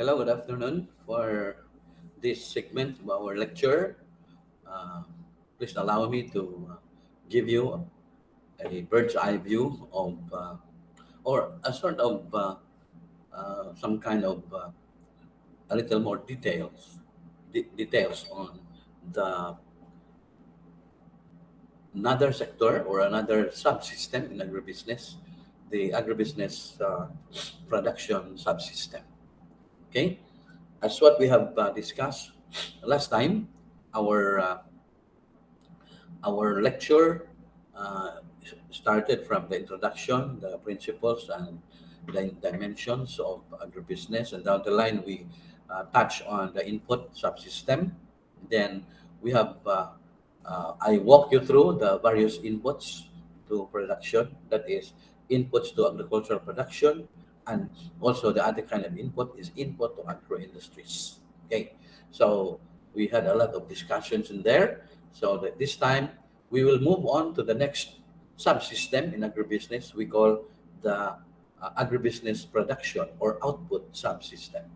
Hello, good afternoon. For this segment of our lecture, uh, please allow me to give you a bird's eye view of, or a sort of some kind of a little more details on the another sector or another subsystem in agribusiness, the agribusiness production subsystem. Okay, as what we have discussed last time, our uh, our lecture started from the introduction, the principles and the dimensions of agribusiness, and down the line we touch on the input subsystem. Then we have I walk you through the various inputs to production. That is inputs to agricultural production, and also the other kind of input is input to agro industries. Okay, so we had a lot of discussions in there. So that this time we will move on to the next subsystem in agribusiness we call the agribusiness production or output subsystem.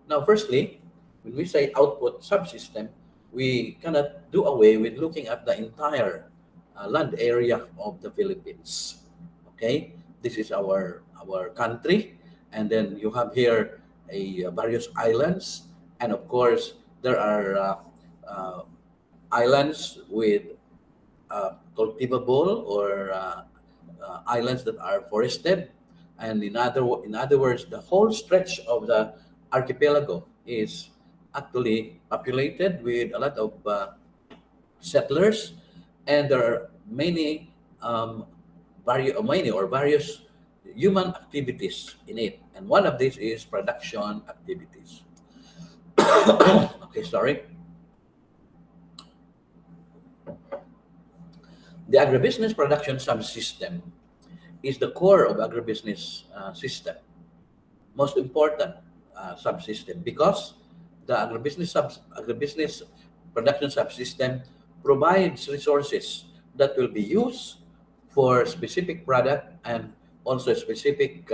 Now, firstly, when we say output subsystem, we cannot do away with looking at the entire land area of the Philippines. Okay, this is our country, and then you have here a various islands, and of course there are islands with cultivable or islands that are forested, and in other words, the whole stretch of the archipelago is actually populated with a lot of settlers, and there are many or various human activities in it, and one of these is production activities. Okay, sorry. The agribusiness production subsystem is the core of agribusiness system, most important subsystem, because the agribusiness production subsystem provides resources that will be used for specific product and also specific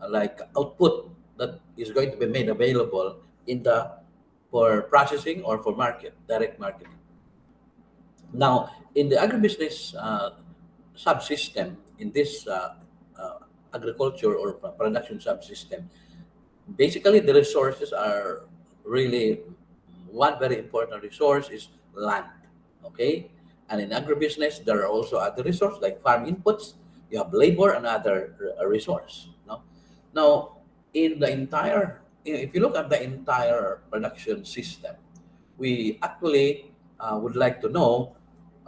like output that is going to be made available in the for processing or for direct marketing. Now, in the agribusiness subsystem, in this agriculture or production subsystem, basically the resources are really one very important resource is land. Okay, and in agribusiness there are also other resources like farm inputs. You have labor and other resource. No, now in the entire if you look at the entire production system, we actually would like to know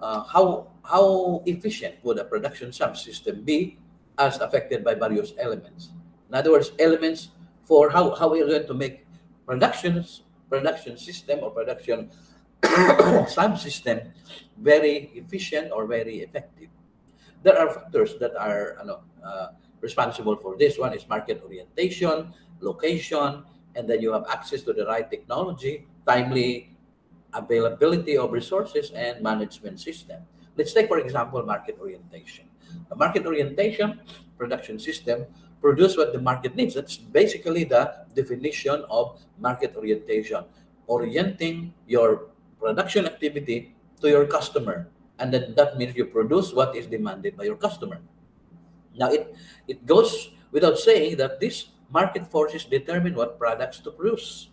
how efficient would a production subsystem be as affected by various elements. In other words, elements for how we are going to make production system or production subsystem very efficient or very effective. There are factors that are responsible for this. One is market orientation, location, and then you have access to the right technology, timely availability of resources, and management system. Let's take, for example, market orientation. The market orientation production system produce what the market needs. That's basically the definition of market orientation, orienting your production activity to your customer. And then that means you produce what is demanded by your customer. Now, it goes without saying that these market forces determine what products to produce.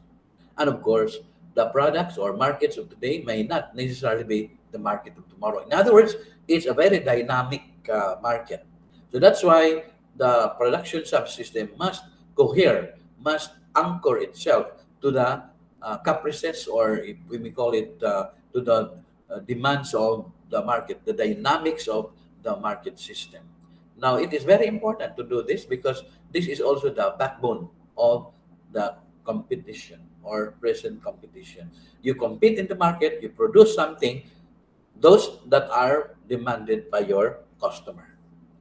And of course, the products or markets of today may not necessarily be the market of tomorrow. In other words, it's a very dynamic market. So that's why the production subsystem must cohere, must anchor itself to the caprices, or if we may call it, to the demands of the market, the dynamics of the market system. Now, it is very important to do this because this is also the backbone of the competition or present competition. You compete in the market, you produce something, those that are demanded by your customer.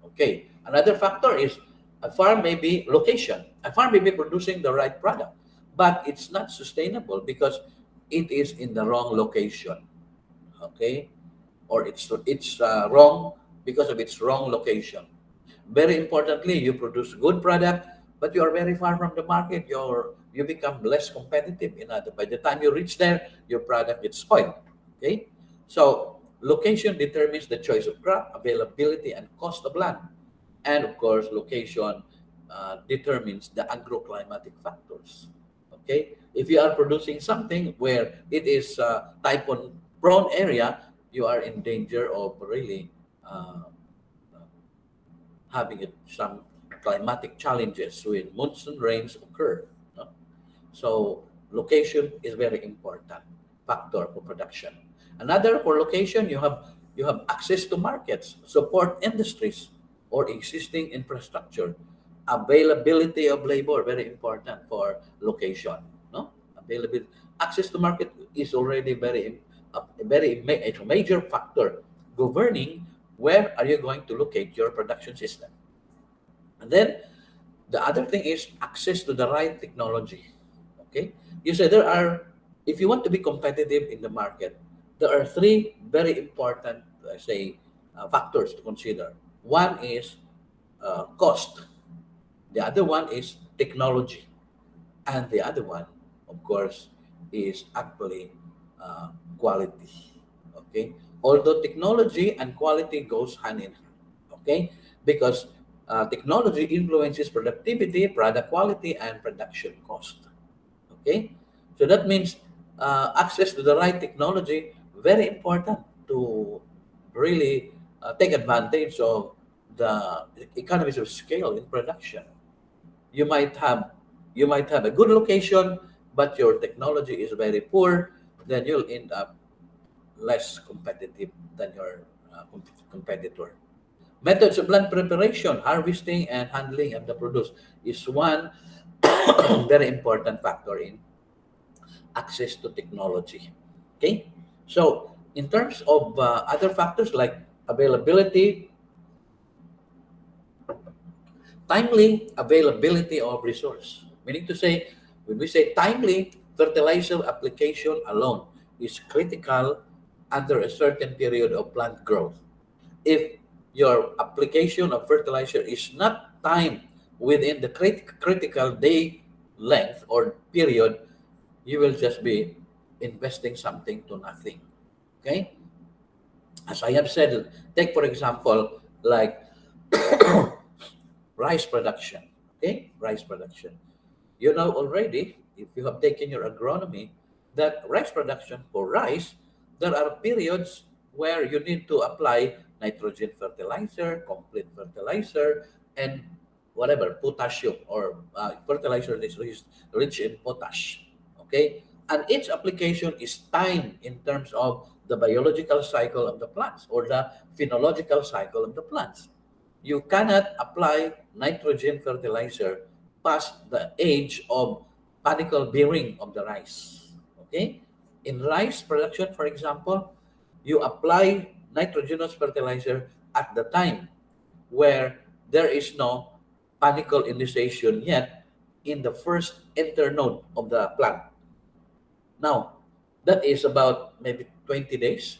Okay. Another factor is a farm may be location. A farm may be producing the right product, but it's not sustainable because it is in the wrong location. Okay, or it's wrong because of its wrong location. Very importantly, you produce good product, but you are very far from the market. You become less competitive. By the time you reach there, your product gets spoiled. Okay, so location determines the choice of crop, availability, and cost of land, and of course, location determines the agroclimatic factors. Okay, if you are producing something where it is typhoon prone area, you are in danger of really uh, having some climatic challenges when monsoon rains occur. No? So location is very important factor for production. Another for location, you have access to markets, support industries, or existing infrastructure. Availability of labor very important for location. No, availability, access to market is already a major factor governing where are you going to locate your production system. And then the other thing is access to the right technology. Okay, you say if you want to be competitive in the market, there are three very important, factors to consider. One is cost. The other one is technology, and the other one, of course, is actually quality. Okay, although technology and quality goes hand in hand. Okay, because technology influences productivity, product quality, and production cost. Okay, so that means access to the right technology very important to really take advantage of the economies of scale in production. you might have you might have a good location, but your technology is very poor, then you'll end up less competitive than your competitor. Methods of land preparation, harvesting, and handling of the produce is one very important factor in access to technology. Okay, so in terms of other factors like availability, timely availability of resource. Meaning to say, when we say timely, fertilizer application alone is critical under a certain period of plant growth. If your application of fertilizer is not timed within the critical day length or period, you will just be investing something to nothing. Okay? As I have said, take for example, like rice production. Okay, rice production. You know already, if you have taken your agronomy, that rice production for rice, there are periods where you need to apply nitrogen fertilizer, complete fertilizer, and whatever, potassium or fertilizer that is rich in potash. Okay, and each application is timed in terms of the biological cycle of the plants or the phenological cycle of the plants. You cannot apply nitrogen fertilizer past the age of panicle bearing of the rice. Okay? In rice production, for example, you apply nitrogenous fertilizer at the time where there is no panicle initiation yet in the first internode of the plant. Now, that is about maybe 20 days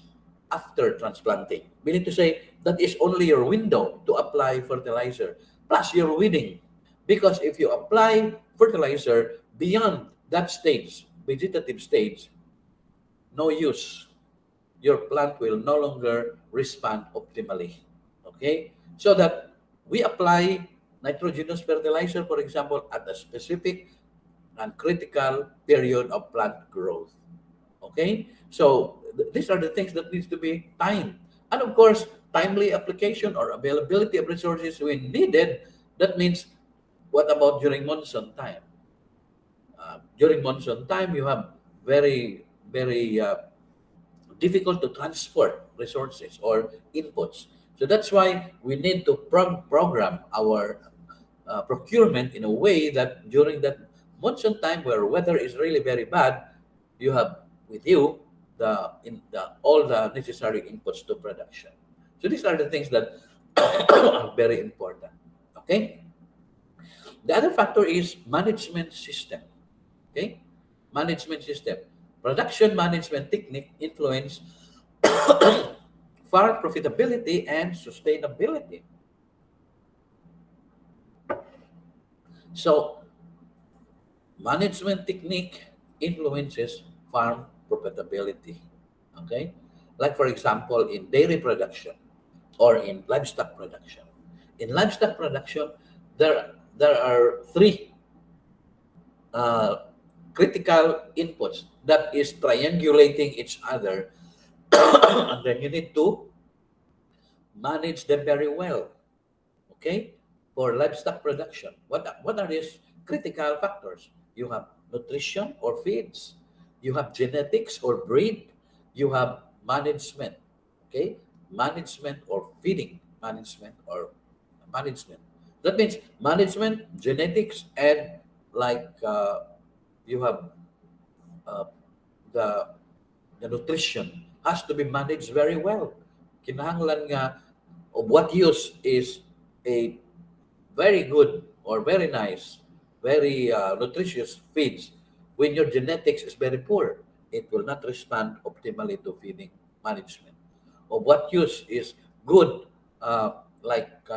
after transplanting. Meaning to say, that is only your window to apply fertilizer, plus your weeding. Because if you apply fertilizer beyond that stage, vegetative stage, no use. Your plant will no longer respond optimally. Okay? So that we apply nitrogenous fertilizer, for example, at a specific and critical period of plant growth. Okay, so these are the things that needs to be timed, and of course, timely application or availability of resources when needed. That means, what about during monsoon time? During monsoon time, you have very difficult to transport resources or inputs. So that's why we need to program our procurement in a way that during that monsoon time where weather is really very bad, you have with you the all the necessary inputs to production. So these are the things that are very important. Okay. The other factor is management system. Okay, management system. Production management technique influence farm profitability and sustainability. So management technique influences farm profitability. Okay, like for example, in dairy production or in livestock production. In livestock production, there are three uh, critical inputs that is triangulating each other, and then you need to manage them very well. Okay, for livestock production, what are these critical factors? You have nutrition or feeds, you have genetics or breed, you have management. Okay, management or feeding, management. That means management, genetics, and like you have uh, the the nutrition has to be managed very well. Kinahanglan nga of what use is a very good or very nice, very nutritious feeds. When your genetics is very poor, it will not respond optimally to feeding management. Or what use is good,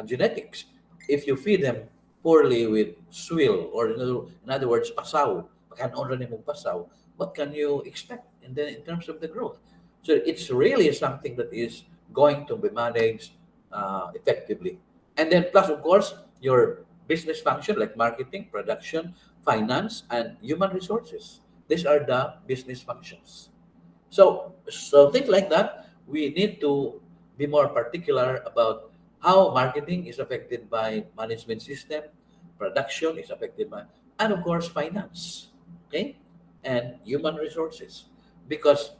genetics, if you feed them poorly with swill, or in other words, pasaw, makanon rin mo pasaw, what can you expect in terms of the growth? So it's really something that is going to be managed effectively. And then plus, of course, your business function like marketing, production, finance, and human resources. These are the business functions. So things like that, we need to be more particular about how marketing is affected by management system, production is affected by, and of course, finance, okay, and human resources, because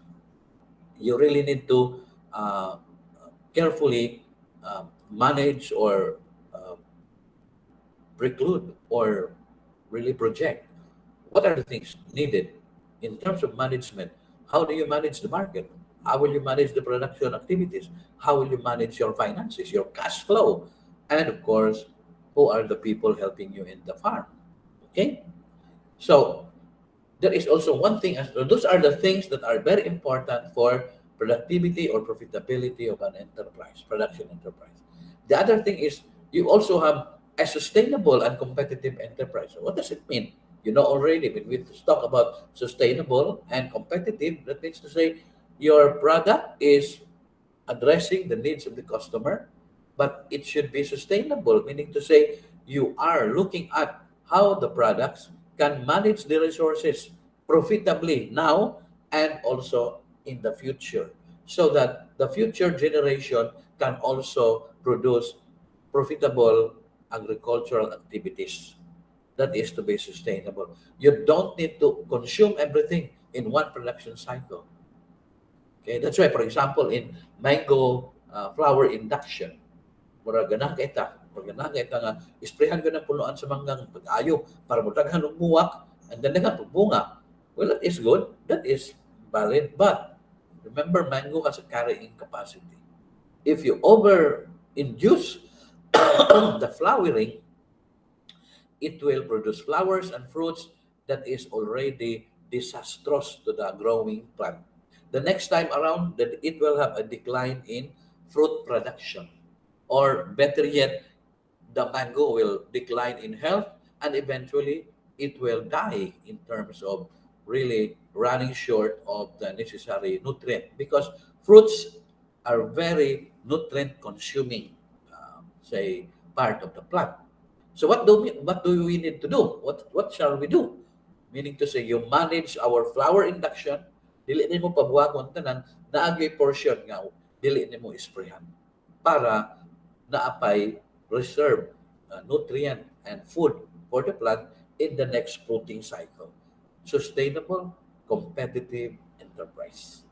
you really need to uh, carefully manage or uh, preclude or really project what are the things needed in terms of management. How do you manage the market? How will you manage the production activities? How will you manage your finances, your cash flow? And of course, who are the people helping you in the farm? Okay, so there is also one thing, so those are the things that are very important for productivity or profitability of an enterprise, production enterprise. The other thing is you also have a sustainable and competitive enterprise. So what does it mean? You know already, when we talk about sustainable and competitive, that means to say your product is addressing the needs of the customer, but it should be sustainable, meaning to say you are looking at how the products can manage the resources profitably now and also in the future, so that the future generation can also produce profitable agricultural activities. That is to be sustainable. You don't need to consume everything in one production cycle. Okay, that's why, for example, in mango flower induction, mura ganah kita nga isprehan ko ng punuan sa manggang pag-ayo para mutaghan og buwak and then daghan og bunga. Well, that is good. That is valid. But remember, mango has a carrying capacity. If you over induce the flowering, it will produce flowers and fruits that is already disastrous to the growing plant. The next time around, that it will have a decline in fruit production. Or better yet, the mango will decline in health and eventually it will die in terms of really running short of the necessary nutrient, because fruits are very nutrient consuming, say, part of the plant. So what do we need to do? What shall we do? Meaning to say, you manage our flower induction, dili nimo pabuhagon tanan, naagay portion nga dili nimo isprehan para naapay reserve nutrient and food for the plant in the next fruiting cycle. Sustainable, competitive enterprise.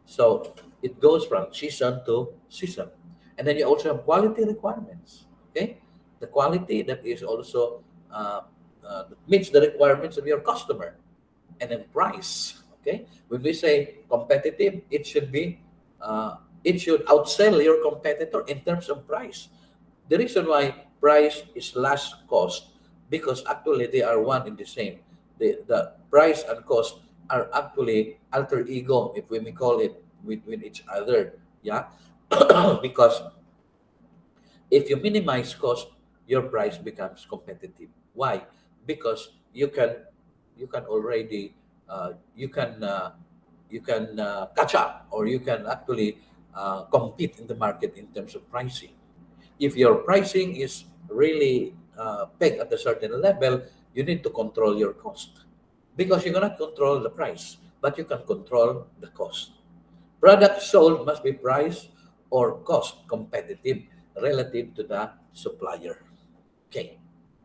So it goes from season to season. And then you also have quality requirements. Okay? The quality that is also that meets the requirements of your customer. And then price. Okay? When we say competitive, it should outsell your competitor in terms of price. The reason why price is last cost, because actually they are one in the same. The price and cost are actually alter ego, if we may call it, with each other. Yeah, because if you minimize cost, your price becomes competitive. Why? because you can already you can catch up, or you can actually compete in the market in terms of pricing. If your pricing is really pegged at a certain level, you need to control your cost, because you cannot control the price, but you can control the cost. Products sold must be price or cost competitive relative to the supplier. Okay,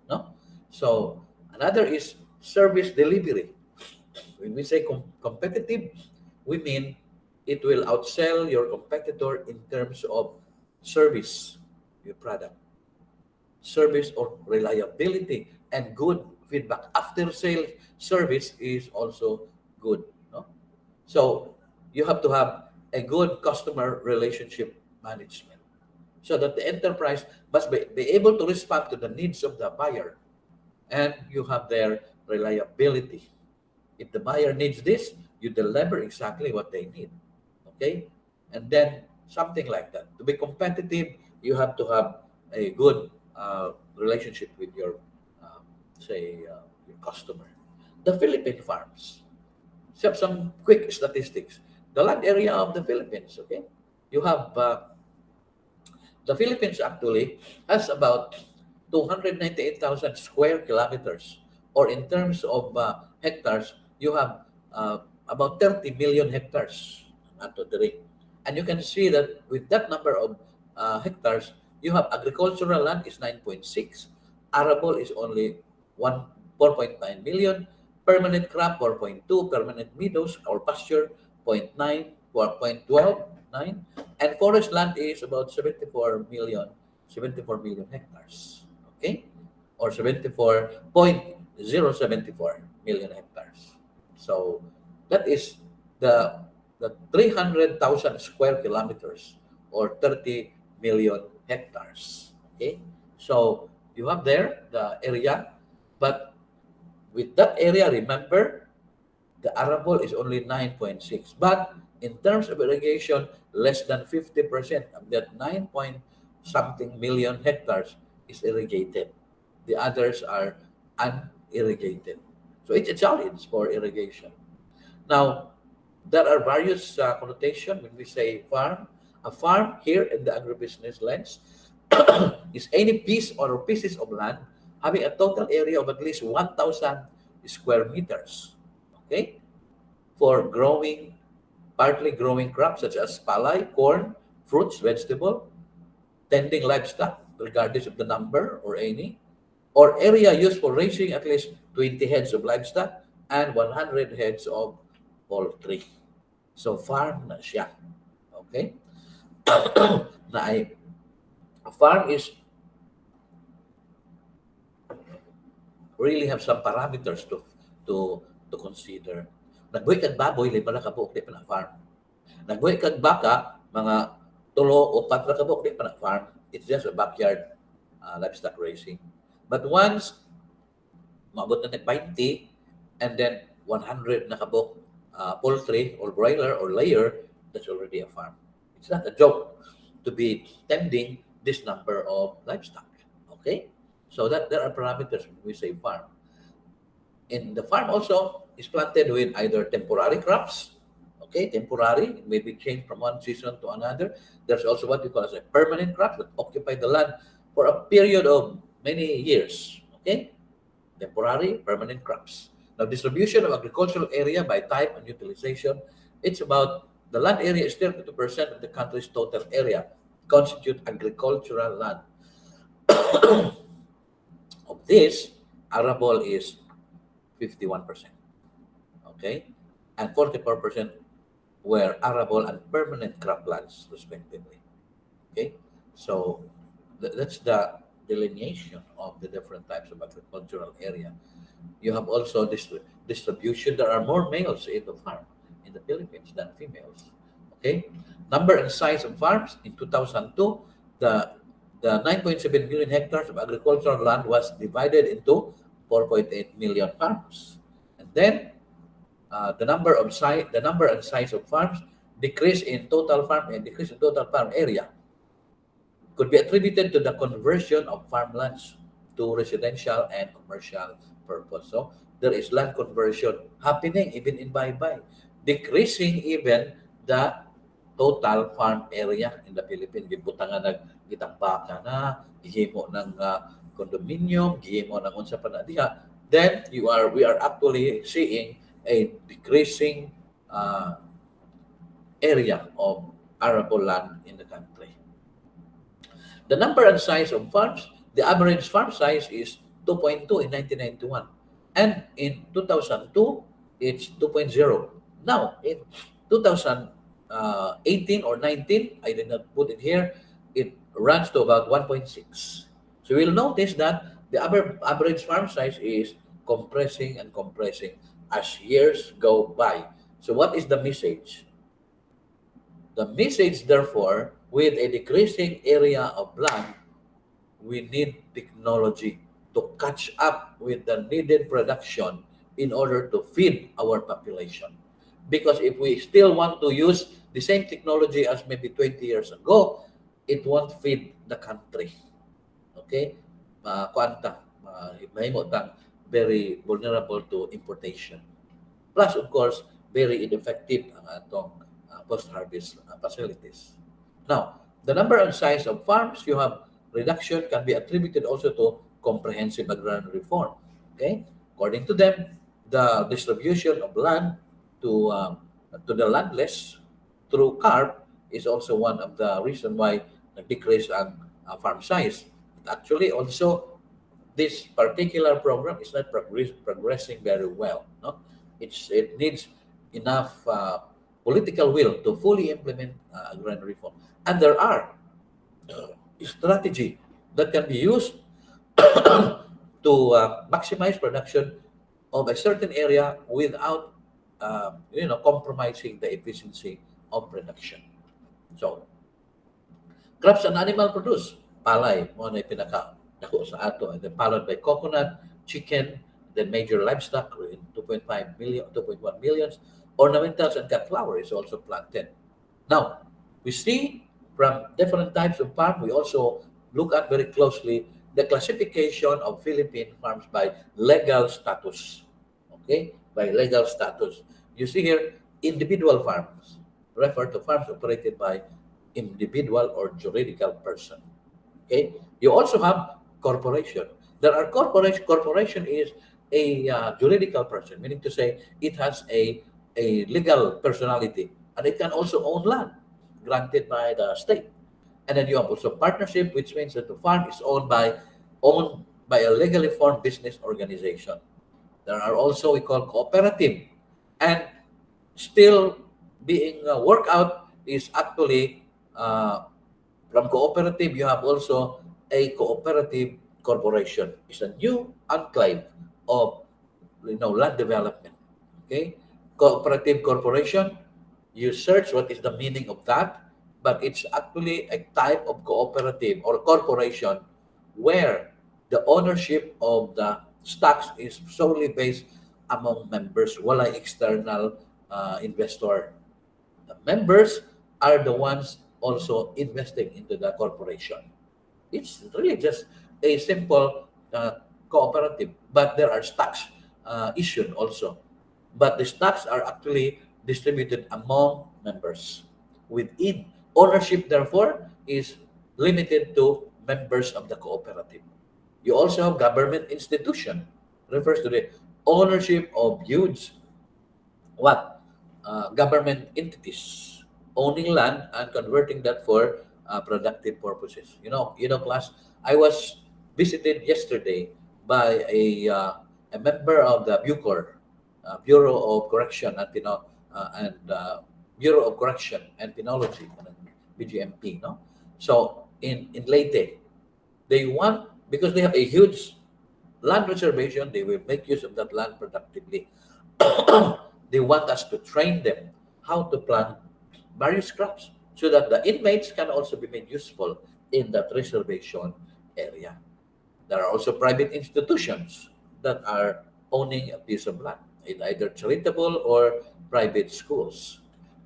no? So another is service delivery. When we say competitive, we mean it will outsell your competitor in terms of service, your product, service or reliability, and good feedback. After sales service is also good. No? So you have to have a good customer relationship management, so that the enterprise must be able to respond to the needs of the buyer, and you have their reliability. If the buyer needs this, you deliver exactly what they need. Okay? And then something like that. To be competitive, you have to have a good relationship with your, your customer. The Philippine farms. So some quick statistics. The land area of the Philippines, okay? You have the Philippines actually has about 298,000 square kilometers, or in terms of hectares, you have about 30 million hectares. Ato diri. And you can see that with that number of hectares, you have agricultural land is 9.6, arable is only 1 4.9 million, permanent crop 4.2, permanent meadows or pasture zero point 0.9, 4.12, and forest land is about 74 million hectares. Okay? Or 74.074 million hectares. So that is the 300,000 square kilometers, or 30 million hectares. Okay? So you have there the area, but with that area, remember, the arable is only 9.6. But in terms of irrigation, less than 50% of that 9 point something million hectares is irrigated. The others are unirrigated. So it's a challenge for irrigation. Now, there are various connotations when we say farm. A farm here in the agribusiness lens is any piece or pieces of land having a total area of at least 1,000 square meters. Okay? For growing, partly growing crops such as palay, corn, fruits, vegetable, tending livestock, regardless of the number or any, or area used for raising at least 20 heads of livestock and 100 heads of poultry. So farm na siya. Okay? Na ay, a farm is really have some parameters to consider. Nagbuhi kag baboy, lima na kabuok, di pa na farm. Nagbuhi kag baka, mga tulo o patra kabuok, di pa na farm. It's just a backyard livestock raising. But once maabot na 20, and then 100 na kabuok poultry or broiler or layer, that's already a farm. It's not a joke to be tending this number of livestock. Okay? So that there are parameters when we say farm. In the farm also is planted with either temporary crops. Okay, temporary, maybe change from one season to another. There's also what we call as a permanent crop that occupy the land for a period of many years. Okay, temporary, permanent crops. Now, distribution of agricultural area by type and utilization, it's about the land area is 32% of the country's total area constitute agricultural land. Of this, arable is 51%. Okay, and 44% were arable and permanent croplands, respectively. Okay, so that's the delineation of the different types of agricultural area. You have also this distribution. There are more males in the farm in the Philippines than females. Okay, number and size of farms in 2002, the 9.7 million hectares of agricultural land was divided into 4.8 million farms, and then the number and size of farms decrease in total farm and decrease in total farm area could be attributed to the conversion of farmlands to residential and commercial purpose. So there is land conversion happening even in Baybay, decreasing even the total farm area in the Philippines. Gibutangan nag gitambaka na, gihimo ng condominium, gihimo ng unsa pa na diha. Then we are actually seeing a decreasing area of arable land in the country. The number and size of farms, the average farm size is 2.2 in 1991. And in 2002, it's 2.0. Now, in 2018 or 19, I did not put it here, it runs to about 1.6. So you'll notice that the average farm size is compressing and compressing as years go by. So what is the message? The message, therefore, with a decreasing area of land, we need technology to catch up with the needed production in order to feed our population. Because if we still want to use the same technology as maybe 20 years ago, it won't feed the country. Okay? Kuanta, mahimo tang very vulnerable to importation. Plus, of course, very ineffective ang atong post-harvest facilities. Now, the number and size of farms you have reduction can be attributed also to comprehensive agrarian reform. Okay, according to them, the distribution of land to the landless through CARP is also one of the reason why decrease ang farm size. Actually, also this particular program is not progressing very well. No, it needs enough political will to fully implement agrarian reform, and there are strategy that can be used to maximize production of a certain area without compromising the efficiency of production. So crops and animal produce, palay mo na pinaka dako sa ato, and then followed by coconut, chicken, then major livestock in 2.5 million, 2.1 millions. Ornamentals and cut flower is also planted. Now, we see from different types of farm, we also look at very closely the classification of Philippine farms by legal status. Okay, by legal status. You see here, individual farms refer to farms operated by individual or juridical person. Okay, you also have corporation. There are corporation. Corporation is a juridical person, meaning to say it has a legal personality, and it can also own land granted by the state. And then you have also partnership, which means that the farm is owned by a legally formed business organization. There are also we call cooperative, and still being worked out is actually from cooperative. You have also a cooperative corporation. It's a new enclave of land development. Okay, cooperative corporation. You search what is the meaning of that, but it's actually a type of cooperative or corporation where the ownership of the stocks is solely based among members, wala external investor. The members are the ones also investing into the corporation. It's really just a simple cooperative, but there are stocks issued also. But the stocks are actually distributed among members. Within ownership, therefore, is limited to members of the cooperative. You also have government institution, refers to the ownership of huge government entities owning land and converting that for productive purposes. Class. I was visited yesterday by a member of the Bureau of Correction and Bureau of Correction and Penology, BGMP. No, so in Leyte, they want, because they have a huge land reservation, they will make use of that land productively. They want us to train them how to plant various crops so that the inmates can also be made useful in that reservation area. There are also private institutions that are owning a piece of land in either charitable or private schools.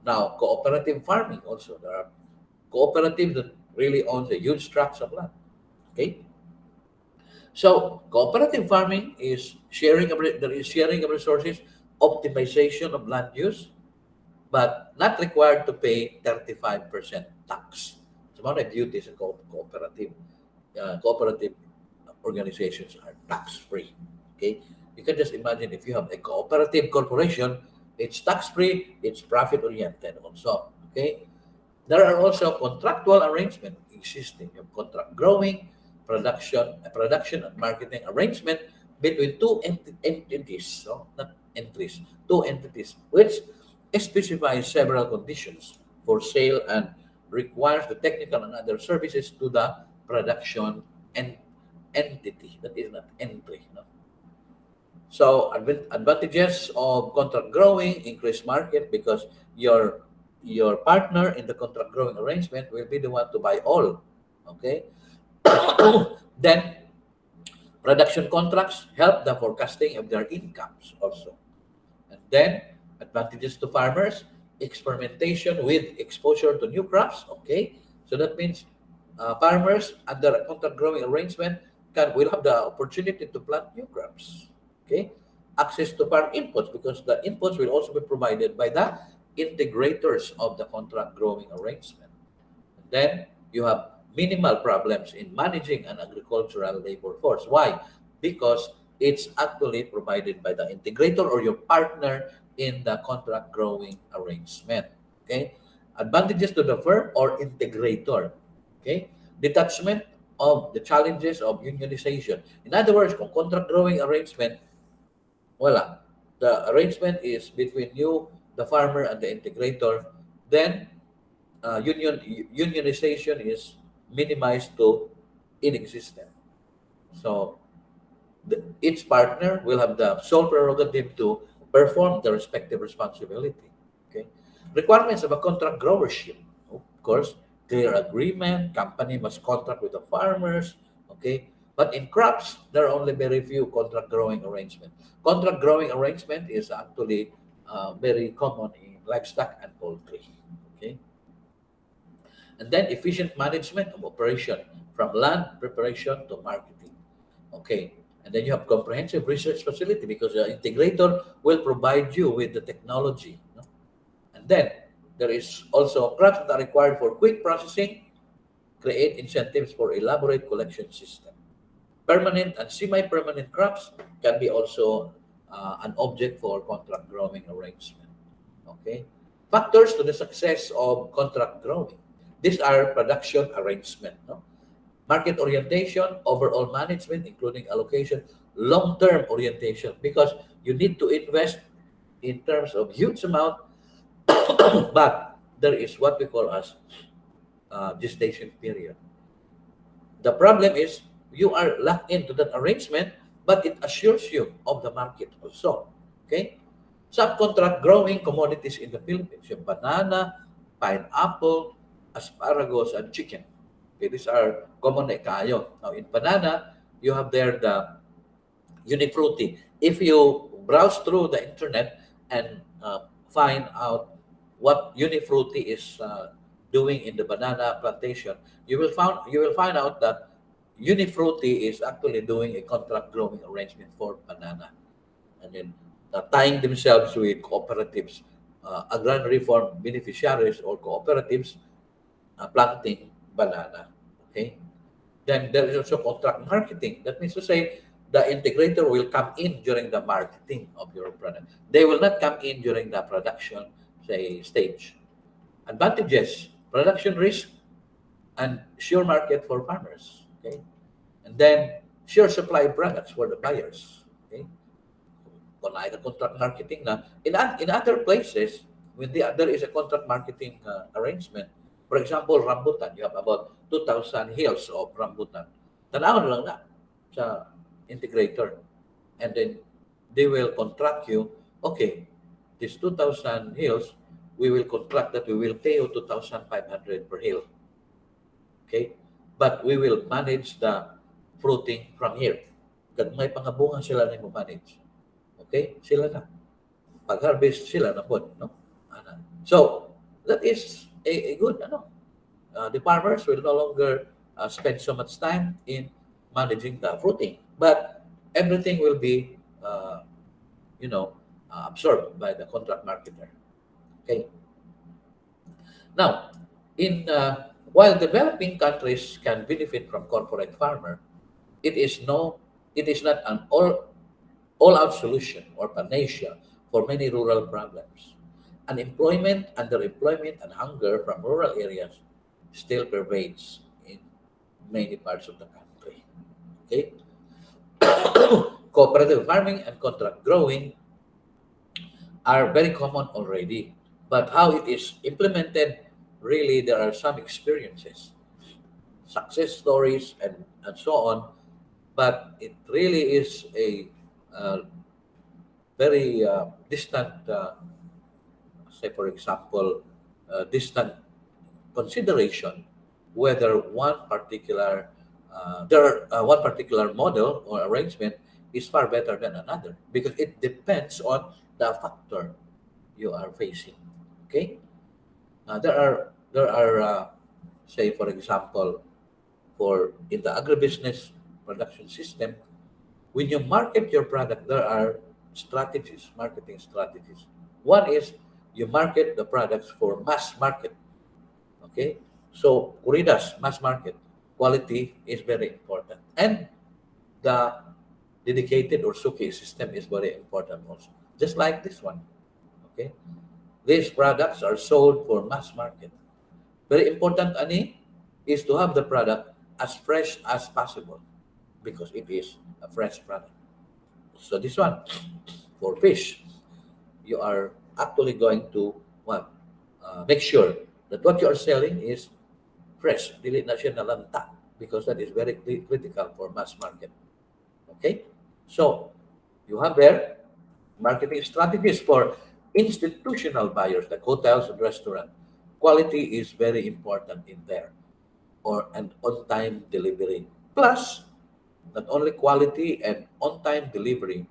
Now, cooperative farming also. There are cooperatives that really owns a huge tracts of land. Okay? So cooperative farming is there is sharing of resources, optimization of land use, but not required to pay 35% tax. It's one of the beauties of cooperative. Cooperative organizations are tax-free. Okay, you can just imagine if you have a cooperative corporation, it's tax-free, it's profit-oriented also. Okay, there are also contractual arrangements existing. You have contract growing, production and marketing arrangement between entities, so not entries, two entities, which specifies several conditions for sale and requires the technical and other services to the production and entity. That is not entry. No? So advantages of contract growing, increased market because your partner in the contract growing arrangement will be the one to buy all. Okay. Then production contracts help the forecasting of their incomes also. And then advantages to farmers, experimentation with exposure to new crops. Okay. So that means farmers under a contract growing arrangement will have the opportunity to plant new crops. Okay. Access to farm inputs because the inputs will also be provided by the integrators of the contract growing arrangement. And then you have minimal problems in managing an agricultural labor force. Why? Because it's actually provided by the integrator or your partner in the contract growing arrangement. Okay. Advantages to the firm or integrator. Okay. Detachment of the challenges of unionization. In other words, kung contract growing arrangement, wala. The arrangement is between you, the farmer, and the integrator. Then unionization is minimized to inexistent. So each partner will have the sole prerogative to perform the respective responsibility. Okay. Requirements of a contract growership. Of course, clear agreement. Company must contract with the farmers. Okay. But in crops, there are only very few contract growing arrangement. Contract growing arrangement is actually very common in livestock and poultry. Okay. And then efficient management of operation from land preparation to marketing. Okay. And then you have comprehensive research facility because the integrator will provide you with the technology. No? And then there is also crops that are required for quick processing, create incentives for elaborate collection system. Permanent and semi-permanent crops can be also an object for contract growing arrangement. Okay. Factors to the success of contract growing. These are production arrangement. No? Market orientation, overall management, including allocation, long-term orientation, because you need to invest in terms of huge amount, but there is what we call as gestation period. The problem is you are locked into that arrangement, but it assures you of the market also. Okay? Subcontract growing commodities in the Philippines, yung banana, pineapple, asparagus, and chicken. Okay, these are common na kayo. Now, in banana, you have there the unifruti. If you browse through the internet and find out what unifruti is doing in the banana plantation, you will find out that unifruti is actually doing a contract growing arrangement for banana, and then tying themselves with cooperatives, agrarian reform beneficiaries or cooperatives planting banana. Okay. Then there is also contract marketing. That means to say the integrator will come in during the marketing of your product. They will not come in during the production, say, stage. Advantages, production risk, and sure market for farmers. Okay. And then sure supply of products for the buyers. Okay. Kung contract marketing na, in other places, when there is a contract marketing arrangement, for example, rambutan, you have about 2,000 hills of rambutan. Tanawon lang na sa integrator. And then they will contract you, okay, these 2,000 hills, we will contract that we will pay you 2,500 per hill. Okay? But we will manage the fruiting from here. Kag may pangabungan sila na manage. Okay? Sila na. Pag-harvest sila na po. No? So, that is a good, the farmers will no longer spend so much time in managing the fruiting. But everything will be, you know, absorbed by the contract marketer. Okay. Now, in while developing countries can benefit from corporate farmer, it is no, it is not an all-out solution or panacea for many rural problems. Unemployment, underemployment, and hunger from rural areas still pervades in many parts of the country. Okay, cooperative farming and contract growing are very common already, but how it is implemented, really, there are some experiences, success stories, and so on. But it really is a very distant, say for example, distant consideration whether one particular model or arrangement is far better than another, because it depends on the factor you are facing. Okay, there are say for example, for in the agribusiness production system, when you market your product, there are strategies, marketing strategies. One is you market the products for mass market. Okay, so Kuridas mass market quality is very important, and the dedicated or suki system is very important also. Just like this one. Okay, these products are sold for mass market. Very important, Ani, is to have the product as fresh as possible because it is a fresh product. So this one, for fish, you are actually going to what? Make sure that what you are selling is fresh, dili na siya nalanta, because that is very critical for mass market. Okay? So, you have there marketing strategies for institutional buyers like hotels and restaurants. Quality is very important in there, or and on-time delivery. Plus, not only quality and on-time delivery,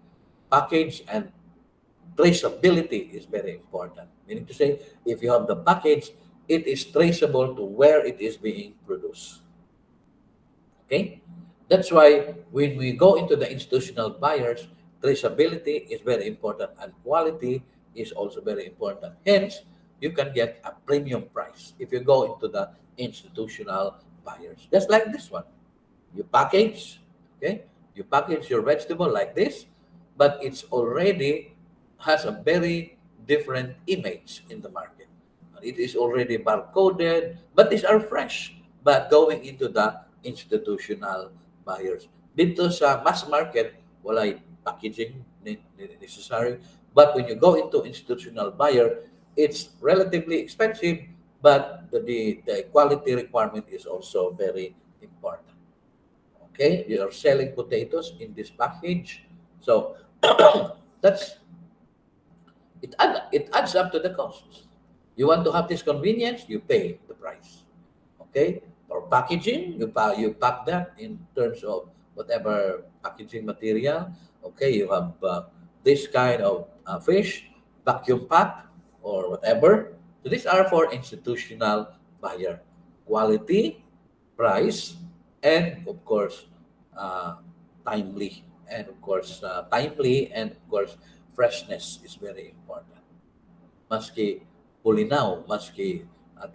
package and traceability is very important. Meaning to say, if you have the package, it is traceable to where it is being produced. Okay? That's why when we go into the institutional buyers, traceability is very important and quality is also very important. Hence, you can get a premium price if you go into the institutional buyers. Just like this one. You package, okay? You package your vegetable like this, but it's already has a very different image in the market. It is already barcoded, but these are fresh. But going into the institutional buyers. Dito sa mass market, walay packaging necessary. But when you go into institutional buyer, it's relatively expensive, but the quality requirement is also very important. Okay, you're selling potatoes in this package, so that's it adds up to the cost. You want to have this convenience, you pay the price. Okay, for packaging, you pack that in terms of whatever packaging material. Okay, you have this kind of fish, vacuum pack or whatever. So these are for institutional buyer. Quality, price, and of course, uh, timely, and of course, freshness is very important. Maski bulinaw, maski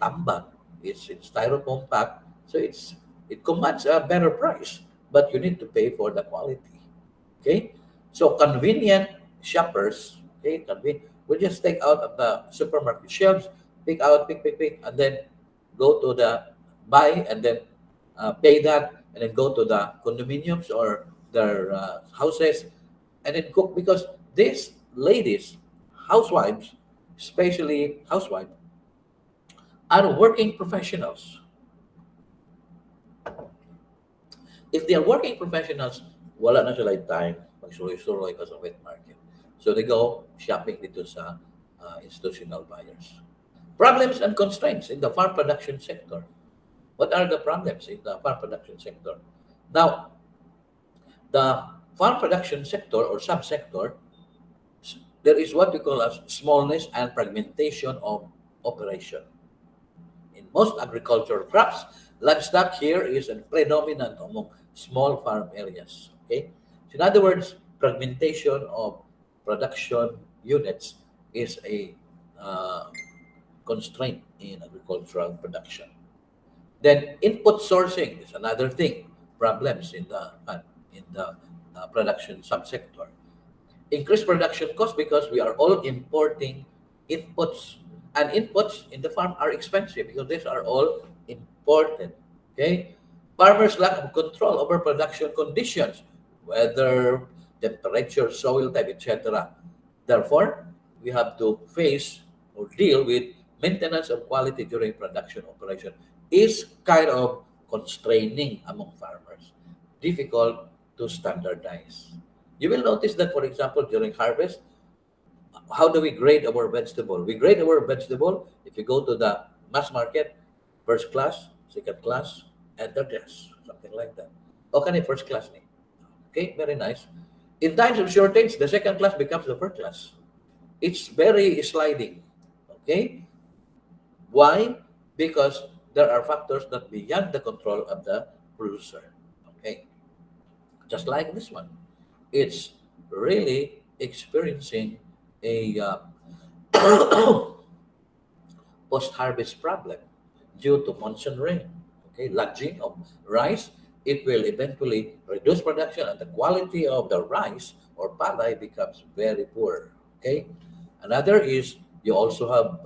tambak, it's in styrofoam pack, so it commands a better price, but you need to pay for the quality. Okay, so convenient shoppers, okay, we just take out of the supermarket shelves, pick, and then go to the buy, and then pay that, and then go to the condominiums or their houses, and then cook, because these ladies, housewives, especially housewives, are working professionals. If they are working professionals, wala na sila time magsuloy-suloy ka sa wet market. So they go shopping dito sa institutional buyers. Problems and constraints in the farm production sector. What are the problems in the farm production sector? Now, the farm production sector or subsector, there is what we call as smallness and fragmentation of operation. In most agricultural crops, livestock here is a predominant among small farm areas. Okay, so in other words, fragmentation of production units is a uh, constraint in agricultural production. Then input sourcing is another thing, problems in the production subsector. Increased production cost because we are all importing inputs, and inputs in the farm are expensive because these are all imported. Okay, farmers lack of control over production conditions, weather, temperature, soil type, etc. Therefore, we have to face or deal with maintenance of quality during production operation is kind of constraining among farmers, difficult to standardize. You will notice that, for example, during harvest, how do we grade our vegetable? We grade our vegetable if you go to the mass market, first class, second class, and third class, something like that. Okay, first class ni. Okay, very nice. In times of shortage, the second class becomes the first class. It's very sliding. Okay, why? Because there are factors that beyond the control of the producer. Okay, just like this one, it's really experiencing a post-harvest problem due to monsoon rain. Okay, lodging of rice, it will eventually reduce production and the quality of the rice or palay becomes very poor. Okay, another is you also have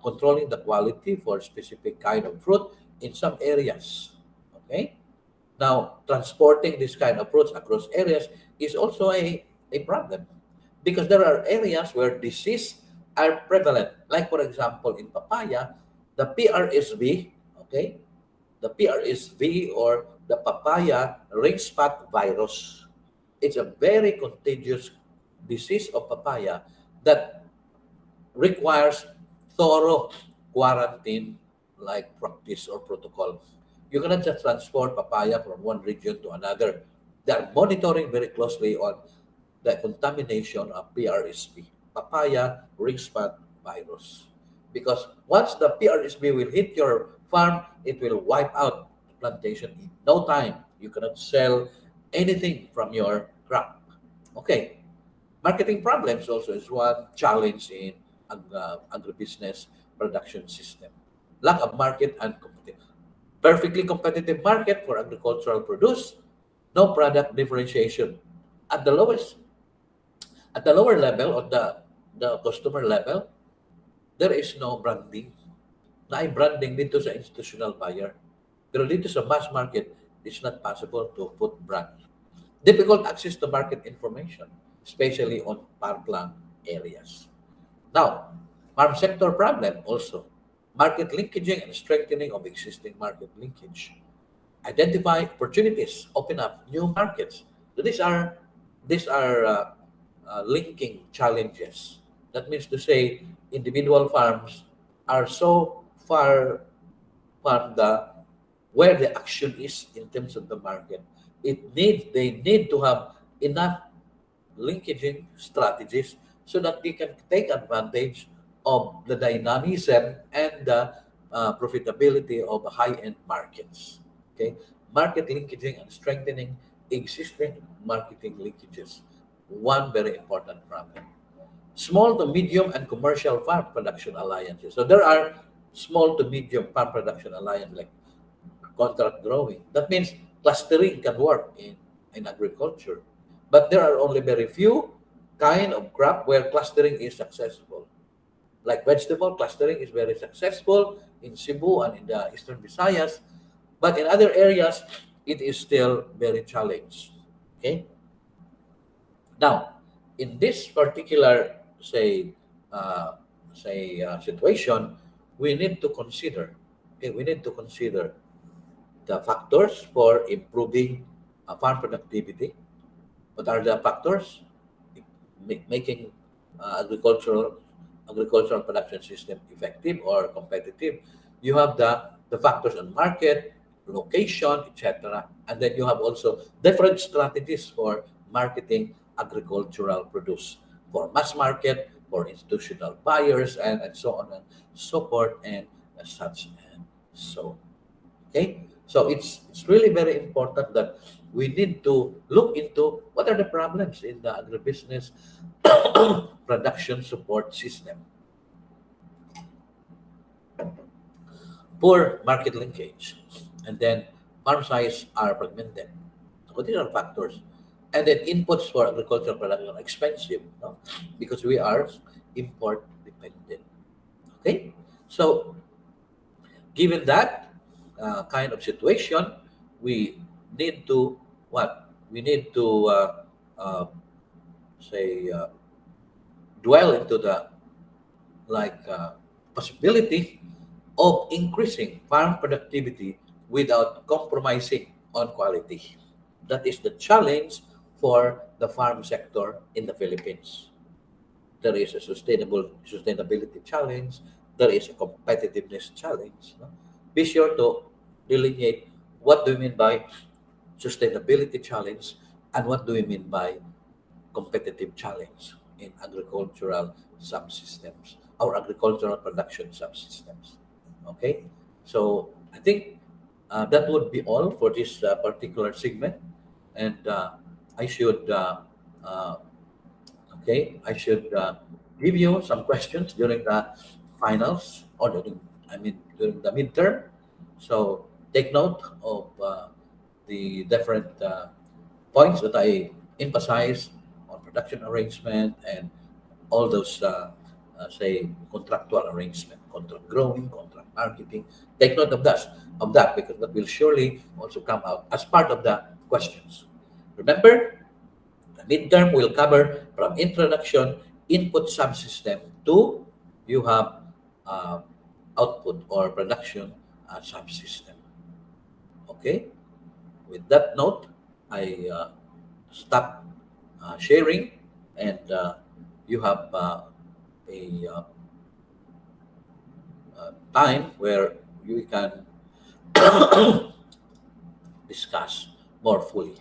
controlling the quality for specific kind of fruit in some areas. Okay, now, transporting this kind of fruits across areas is also a problem because there are areas where disease are prevalent. Like, for example, in papaya, the PRSV, okay, the PRSV or the papaya ring spot virus. It's a very contagious disease of papaya that requires thorough quarantine like practice or protocol. You cannot just transport papaya from one region to another. They are monitoring very closely on the contamination of PRSP, papaya ring spot virus. Because once the PRSP will hit your farm, it will wipe out the plantation in no time. You cannot sell anything from your crop. Okay, marketing problems also is one challenge in agribusiness production system. Lack of market and perfectly competitive market for agricultural produce, no product differentiation. At the lowest, at the lower level of the customer level, there is no branding. Na branding dito sa institutional buyer. Pero dito sa mass market, it's not possible to put brand. Difficult access to market information, especially on farmland areas. Now, farm sector problem also. Market linkaging and strengthening of existing market linkage. Identify opportunities, open up new markets. So these are linking challenges. That means to say individual farms are so far from the where the action is in terms of the market. They need to have enough linkaging strategies so that they can take advantage of the dynamism and the profitability of high-end markets. Okay, market linkaging and strengthening existing marketing linkages. One very important problem. Small to medium and commercial farm production alliances. So there are small to medium farm production alliance like contract growing. That means clustering can work in agriculture. But there are only very few kind of crop where clustering is successful. Like vegetable, clustering is very successful in Cebu and in the Eastern Visayas. But in other areas, it is still very challenged. Okay? Now, in this particular, uh, situation, we need to consider, okay, we need to consider the factors for improving farm productivity. What are the factors? Making agricultural production system effective or competitive. You have the factors on market, location, etc. And then you have also different strategies for marketing agricultural produce for mass market, for institutional buyers, and so on and so forth, and such and so. Okay, So it's really very important that we need to look into what are the problems in the agribusiness production support system. Poor market linkage, and then farm size are fragmented. So these are factors. And then inputs for agricultural production are expensive, no? Because we are import dependent. Okay, so given that kind of situation, we need to what? We need to uh, say dwell into the like possibility of increasing farm productivity without compromising on quality. That is the challenge for the farm sector in the Philippines. There is a sustainability challenge. There is a competitiveness challenge. No? Be sure to delineate what do we mean by sustainability challenge and what do we mean by competitive challenge in agricultural subsystems or agricultural production subsystems. Okay, so I think that would be all for this particular segment, and I should uh, okay, I should give you some questions during the finals or during the midterm. So take note of the different points that I emphasize on production arrangement and all those say contractual arrangement, contract growing, contract marketing. Take note of that because that will surely also come out as part of the questions. Remember, the midterm will cover from introduction, input subsystem to you have uh, output or production subsystem. Okay. With that note, I stop sharing, and you have a time where you can discuss more fully.